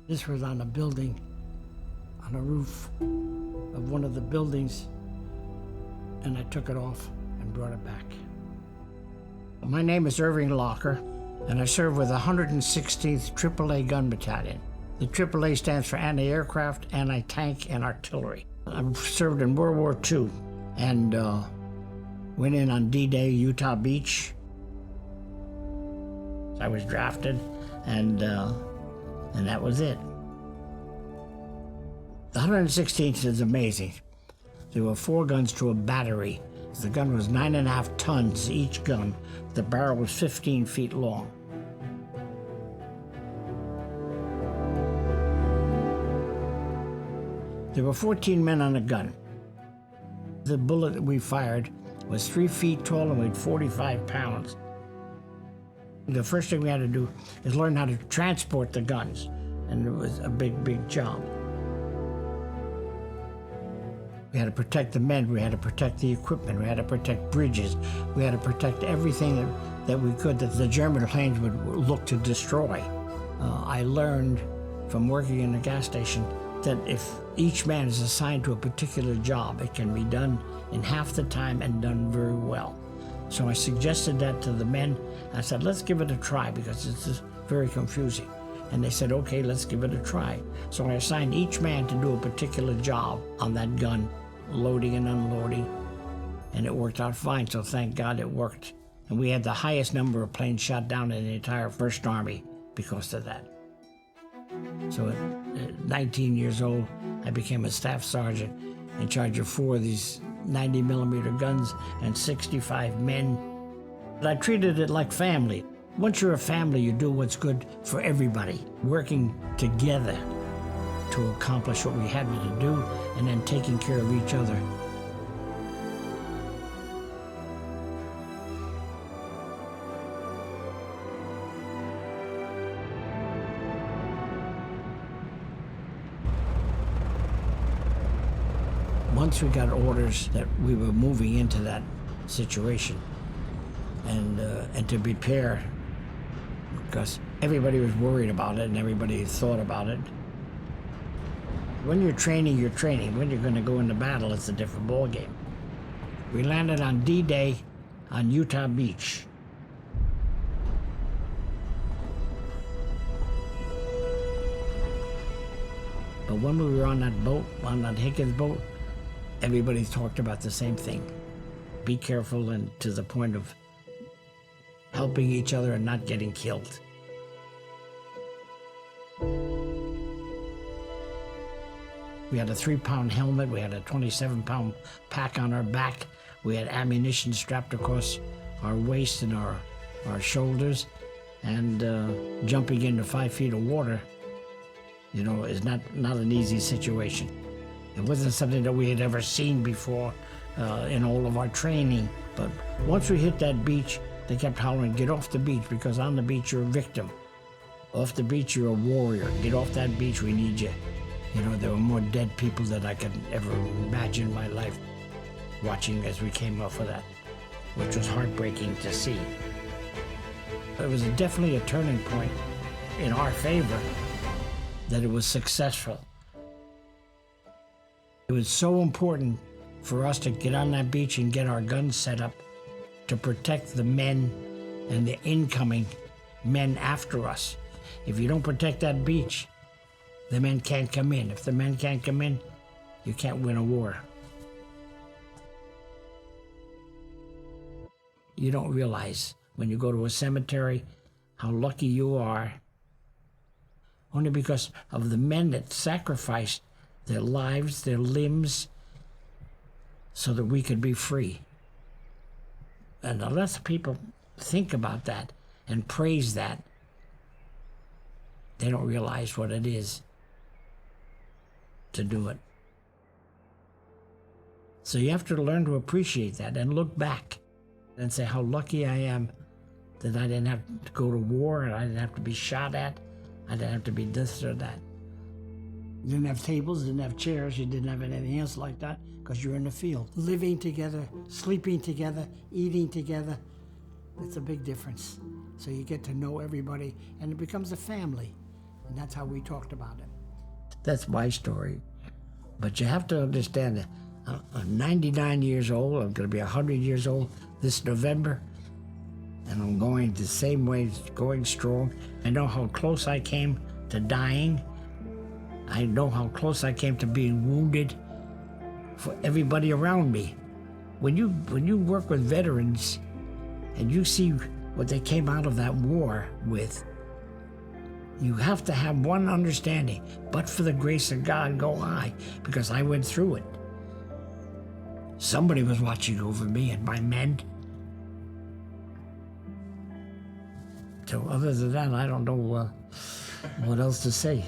This was on a building, on a roof of one of the buildings, and I took it off and brought it back. My name is Irving Locker, and I serve with the 116th AAA Gun Battalion. The AAA stands for Anti-Aircraft, Anti-Tank, and Artillery. I served in World War II and went in on D-Day, Utah Beach. I was drafted, and that was it. The 116th is amazing. There were 4 guns to a battery. The gun was 9.5 tons each gun. The barrel was 15 feet long. There were 14 men on a gun. The bullet that we fired was 3 feet tall and weighed 45 pounds. The first thing we had to do is learn how to transport the guns, and it was a big, big job. We had to protect the men, we had to protect the equipment, we had to protect bridges, we had to protect everything that we could that the German planes would look to destroy. I learned from working in a gas station that if each man is assigned to a particular job, it can be done in half the time and done very well. So I suggested that to the men. I said, let's give it a try because it's just very confusing. And they said, okay, let's give it a try. So I assigned each man to do a particular job on that gun, loading and unloading, and it worked out fine, so thank God it worked. And we had the highest number of planes shot down in the entire First Army because of that. So at 19 years old, I became a staff sergeant in charge of 4 of these 90mm guns and 65 men. I treated it like family. Once you're a family, you do what's good for everybody, working together to accomplish what we had to do and then taking care of each other. Once we got orders that we were moving into that situation and to prepare, because everybody was worried about it and everybody thought about it. When you're training, you're training. When you're going to go into battle, it's a different ballgame. We landed on D-Day on Utah Beach. But when we were on that boat, on that Higgins boat, everybody talked about the same thing. Be careful, and to the point of helping each other and not getting killed. We had a 3-pound helmet, we had a 27-pound pack on our back, we had ammunition strapped across our waist and our shoulders, and jumping into 5 feet of water, you know, is not an easy situation. It wasn't something that we had ever seen before in all of our training. But once we hit that beach, they kept hollering, get off the beach, because on the beach you're a victim. Off the beach you're a warrior. Get off that beach, we need you. You know, there were more dead people than I could ever imagine in my life watching as we came off of that, which was heartbreaking to see. It was definitely a turning point in our favor that it was successful. It was so important for us to get on that beach and get our guns set up to protect the men and the incoming men after us. If you don't protect that beach, the men can't come in. If the men can't come in, you can't win a war. You don't realize when you go to a cemetery how lucky you are, only because of the men that sacrificed their lives, their limbs, so that we could be free. And unless people think about that and praise that, they don't realize what it is to do it. So you have to learn to appreciate that and look back and say how lucky I am that I didn't have to go to war and I didn't have to be shot at. I didn't have to be this or that. You didn't have tables, didn't have chairs, you didn't have anything else like that because you're in the field. Living together, sleeping together, eating together, it's a big difference. So you get to know everybody and it becomes a family. And that's how we talked about it. That's my story. But you have to understand that I'm 99 years old. I'm going to be 100 years old this November. And I'm going the same way, going strong. I know how close I came to dying. I know how close I came to being wounded for everybody around me. When you work with veterans and you see what they came out of that war with, you have to have one understanding. But for the grace of God, go I, because I went through it. Somebody was watching over me and my men. So other than that, I don't know what else to say.